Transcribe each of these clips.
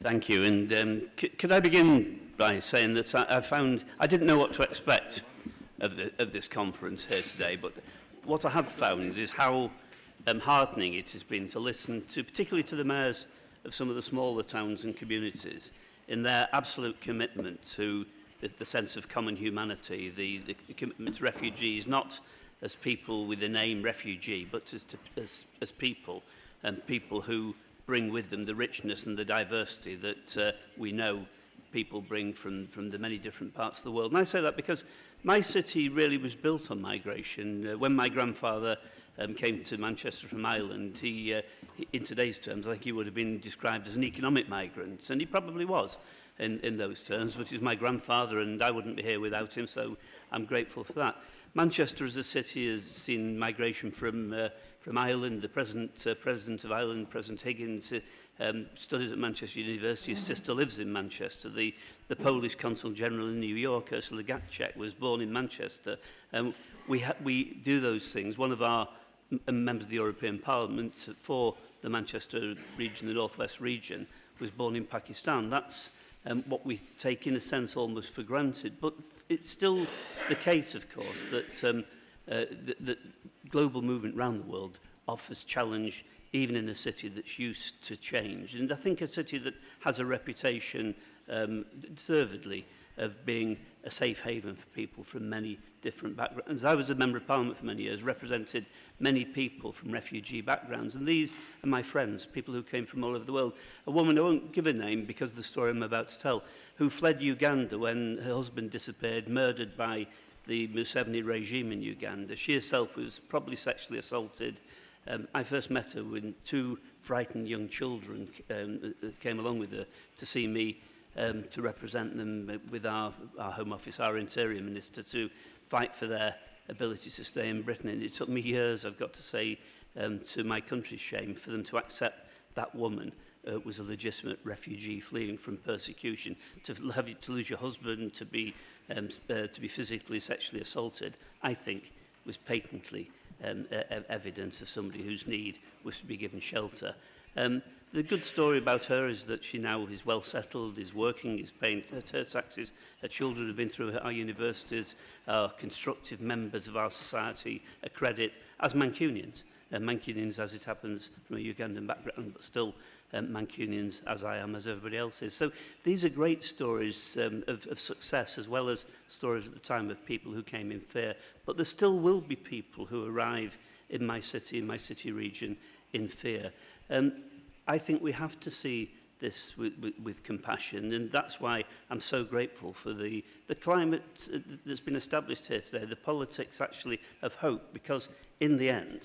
Thank you. And could I begin by saying that I didn't know what to expect of this conference here today, but what I have found is how heartening it has been to listen to, particularly to the mayors of some of the smaller towns and communities, in their absolute commitment to the sense of common humanity, the commitment to refugees, not as people with the name refugee, but as people, and people who bring with them the richness and the diversity that we know people bring from the many different parts of the world. And I say that because my city really was built on migration. When my grandfather came to Manchester from Ireland, he, in today's terms, I think he would have been described as an economic migrant, and he probably was in those terms, which is my grandfather, and I wouldn't be here without him, so I'm grateful for that. Manchester as a city has seen migration from Ireland. The President of Ireland, President Higgins, studied at Manchester University. His sister lives in Manchester. The Polish Consul General in New York, Ursula Gatchek, was born in Manchester. We do those things. One of our members of the European Parliament for the Manchester region, the Northwest region, was born in Pakistan. That's what we take in a sense almost for granted. But it's still the case, of course, that the global movement around the world offers challenge even in a city that's used to change. And I think a city that has a reputation, deservedly, of being a safe haven for people from many different backgrounds. I was a Member of Parliament for many years, represented many people from refugee backgrounds, and these are my friends, people who came from all over the world. A woman, I won't give a name because of the story I'm about to tell, who fled Uganda when her husband disappeared, murdered by the Museveni regime in Uganda. She herself was probably sexually assaulted. I first met her when two frightened young children came along with her to see me, to represent them with our Home Office, our Interior Minister, to fight for their ability to stay in Britain. And it took me years, I've got to say, to my country's shame, for them to accept that woman was a legitimate refugee fleeing from persecution. To lose your husband, to be physically, sexually assaulted, I think was patently evidence of somebody whose need was to be given shelter. The good story about her is that she now is well settled, is working, is paying her taxes. Her children have been through our universities, are constructive members of our society, a credit, as Mancunians. Mancunians, as it happens, from a Ugandan background, but still Mancunians, as I am, as everybody else is. So these are great stories of success, as well as stories at the time of people who came in fear. But there still will be people who arrive in my city region, in fear. I think we have to see this with compassion, and that's why I'm so grateful for the climate that's been established here today, the politics actually of hope, because in the end,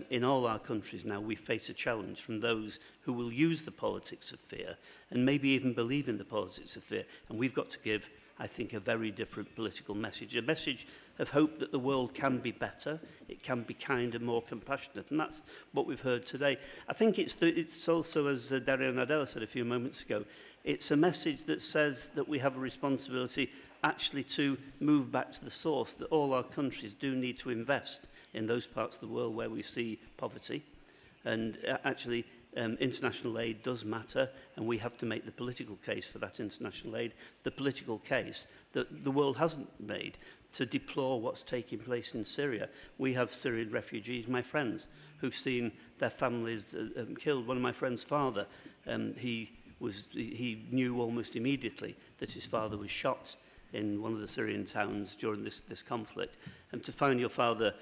in all our countries now, we face a challenge from those who will use the politics of fear and maybe even believe in the politics of fear, and we've got to give, I think, a very different political message, a message of hope that the world can be better, it can be kinder, more compassionate, and that's what we've heard today. I think it's also, as Dario Nadella said a few moments ago, it's a message that says that we have a responsibility actually to move back to the source, that all our countries do need to invest in those parts of the world where we see poverty, and actually international aid does matter, and we have to make the political case for that international aid, the political case that the world hasn't made, to deplore what's taking place in Syria. We have Syrian refugees, my friends, who've seen their families killed. One of my friend's father, he knew almost immediately that his father was shot in one of the Syrian towns during this conflict. And to find your father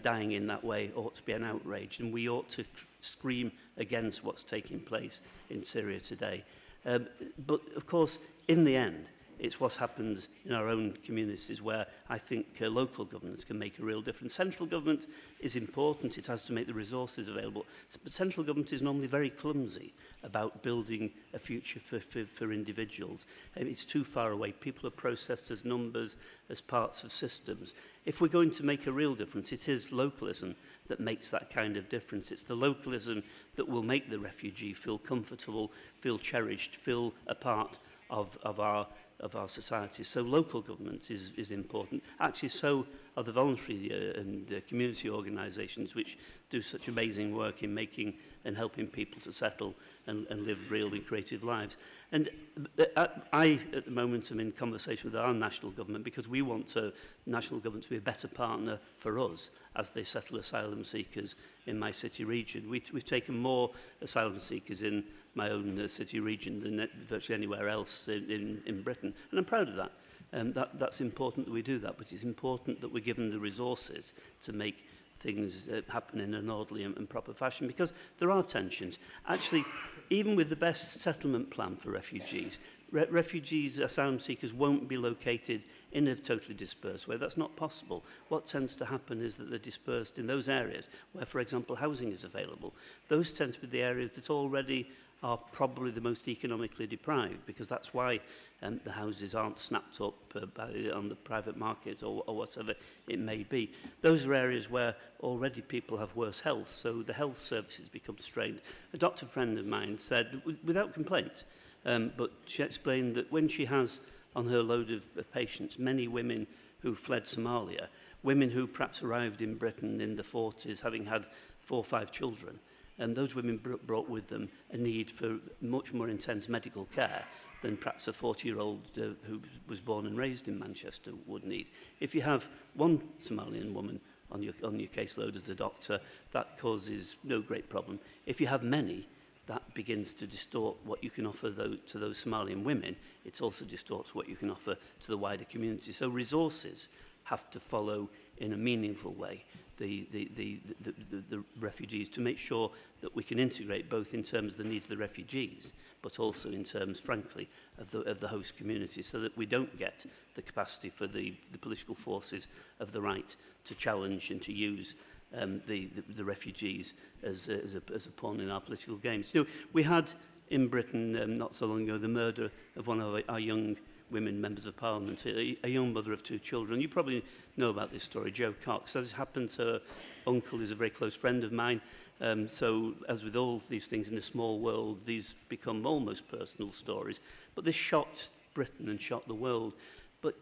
dying in that way ought to be an outrage, and we ought to scream against what's taking place in Syria today. But of course, in the end, it's what happens in our own communities where I think local governments can make a real difference. Central government is important, it has to make the resources available, but central government is normally very clumsy about building a future for individuals. It's too far away. People are processed as numbers, as parts of systems. If we're going to make a real difference, it is localism that makes that kind of difference. It's the localism that will make the refugee feel comfortable, feel cherished, feel a part of our of our society. So local government is important. Actually, so are the voluntary and community organisations which do such amazing work in making and helping people to settle and live real and creative lives. And I, at the moment, am in conversation with our national government because we want national government to be a better partner for us as they settle asylum seekers in my city region. We've taken more asylum seekers in my own city region than virtually anywhere else in Britain, and I'm proud of that. That's important that we do that, but it's important that we're given the resources to make things happen in an orderly and proper fashion, because there are tensions. Actually, even with the best settlement plan for refugees, refugees, asylum seekers won't be located in a totally dispersed way. That's not possible. What tends to happen is that they're dispersed in those areas where, for example, housing is available. Those tend to be the areas that already are probably the most economically deprived, because that's why the houses aren't snapped up on the private market or whatever it may be. Those are areas where already people have worse health, so the health services become strained. A doctor friend of mine said, without complaint, but she explained that when she has on her load of patients many women who fled Somalia, women who perhaps arrived in Britain in the 40s having had 4 or 5 children, and those women brought with them a need for much more intense medical care than perhaps a 40-year-old who was born and raised in Manchester would need. If you have one Somalian woman on your caseload as a doctor, that causes no great problem. If you have many, that begins to distort what you can offer to those Somalian women. It also distorts what you can offer to the wider community. So resources have to follow in a meaningful way the refugees, to make sure that we can integrate both in terms of the needs of the refugees, but also in terms, frankly, of the host community, so that we don't get the capacity for the political forces of the right to challenge and to use the refugees as a pawn in our political games. You know, we had in Britain not so long ago the murder of one of our young women members of Parliament, a young mother of 2 children. You probably know about this story, Jo Cox. As it happened, her uncle is a very close friend of mine. So, as with all these things in a small world, these become almost personal stories. But this shocked Britain and shocked the world. But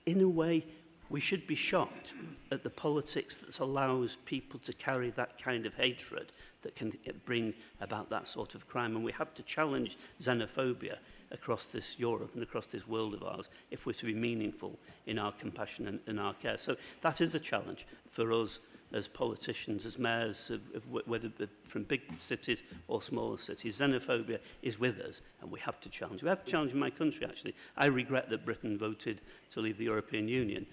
in a way, we should be shocked at the politics that allows people to carry that kind of hatred that can bring about that sort of crime. And we have to challenge xenophobia across this Europe and across this world of ours if we're to be meaningful in our compassion and our care. So that is a challenge for us as politicians, as mayors, whether from big cities or smaller cities. Xenophobia is with us, and we have to challenge. We have to challenge in my country, actually. I regret that Britain voted to leave the European Union.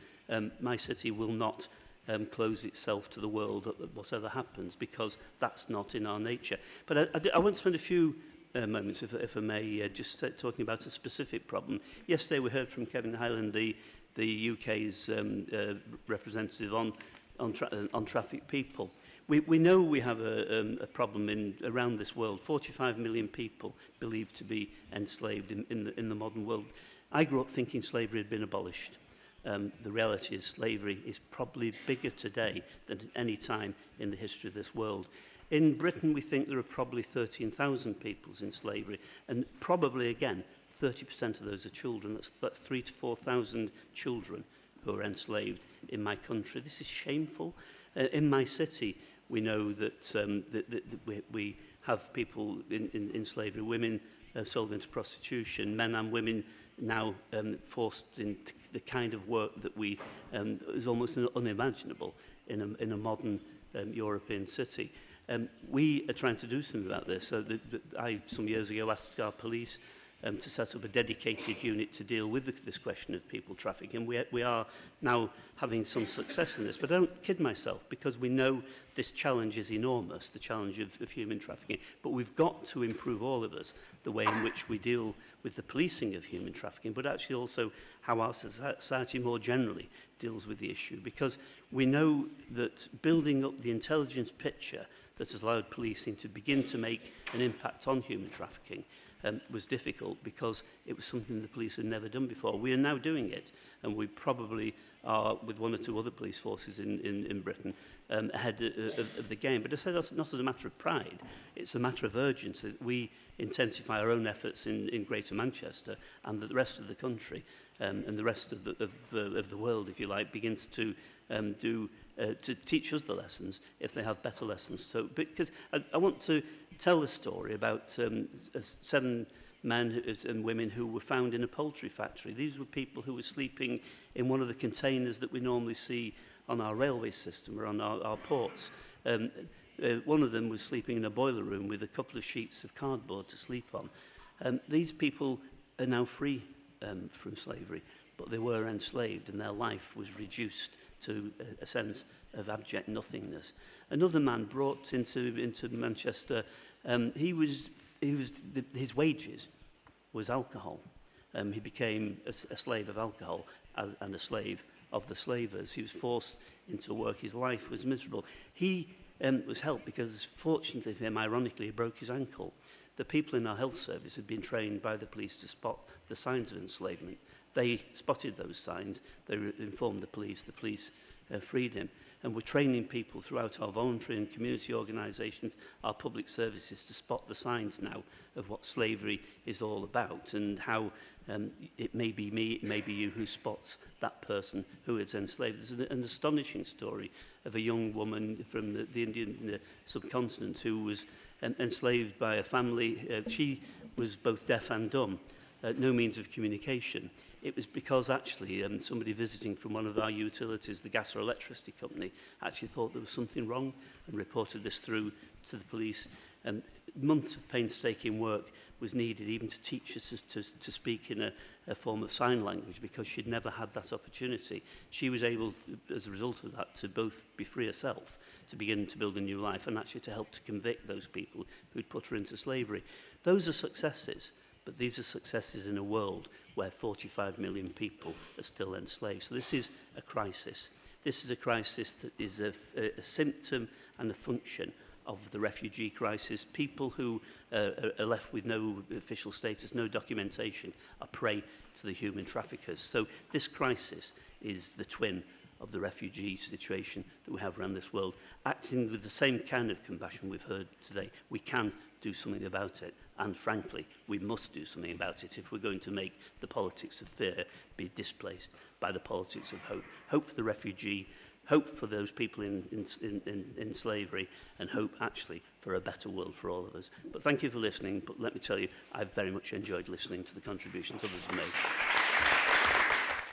My city will not close itself to the world, whatever happens, because that's not in our nature. But I want to spend a few moments, if I may, just talking about a specific problem. Yesterday we heard from Kevin Hyland, the UK's representative on trafficked people. We know we have a problem around this world. 45 million people believed to be enslaved in the modern world. I grew up thinking slavery had been abolished. The reality is slavery is probably bigger today than at any time in the history of this world. In Britain, we think there are probably 13,000 people in slavery, and probably, again, 30% of those are children. That's 3,000 to 4,000 children who are enslaved in my country. This is shameful. In my city, we know that we have people in slavery, women sold into prostitution, men and women now forced into the kind of work that is almost unimaginable in a modern European city. We are trying to do something about this. So I, some years ago, asked our police to set up a dedicated unit to deal with this question of people trafficking. We are now having some success in this, but I don't kid myself, because we know this challenge is enormous, the challenge of human trafficking. But we've got to improve, all of us, the way in which we deal with the policing of human trafficking, but actually also how our society more generally deals with the issue, because we know that building up the intelligence picture that has allowed policing to begin to make an impact on human trafficking was difficult because it was something the police had never done before. We are now doing it, and we probably are, with one or two other police forces in Britain, ahead of the game. But I say that's not as a matter of pride, it's a matter of urgency that we intensify our own efforts in Greater Manchester and that the rest of the country and the rest of the world, if you like, begins to teach us the lessons if they have better lessons. So, because I want to tell a story about 7 men and women who were found in a poultry factory. These were people who were sleeping in one of the containers that we normally see on our railway system or on our ports. One of them was sleeping in a boiler room with a couple of sheets of cardboard to sleep on. These people are now free from slavery, but they were enslaved and their life was reduced to a sense of abject nothingness. Another man brought into Manchester, his wages was alcohol. He became a slave of alcohol and a slave of the slavers. He was forced into work. His life was miserable. He was helped because, fortunately for him, ironically, he broke his ankle. The people in our health service had been trained by the police to spot the signs of enslavement. They spotted those signs. They informed the police freed him. And we're training people throughout our voluntary and community organisations, our public services, to spot the signs now of what slavery is all about and how it may be me, it may be you who spots that person who is enslaved. There's an astonishing story of a young woman from the Indian subcontinent who was enslaved by a family. She was both deaf and dumb, no means of communication. It was because actually somebody visiting from one of our utilities, the gas or electricity company, actually thought there was something wrong and reported this through to the police. Months of painstaking work was needed even to teach us to speak in a form of sign language because she'd never had that opportunity. She was able, as a result of that, to both be free herself, to begin to build a new life, and actually to help to convict those people who'd put her into slavery. Those are successes. But these are successes in a world where 45 million people are still enslaved. So this is a crisis. This is a crisis that is a symptom and a function of the refugee crisis. People who are left with no official status, no documentation, are prey to the human traffickers. So this crisis is the twin of the refugee situation that we have around this world. Acting with the same kind of compassion we've heard today, we can do something about it. And frankly, we must do something about it if we're going to make the politics of fear be displaced by the politics of hope. Hope for the refugee, hope for those people in slavery, and hope actually for a better world for all of us. But thank you for listening. But let me tell you, I've very much enjoyed listening to the contributions others have made.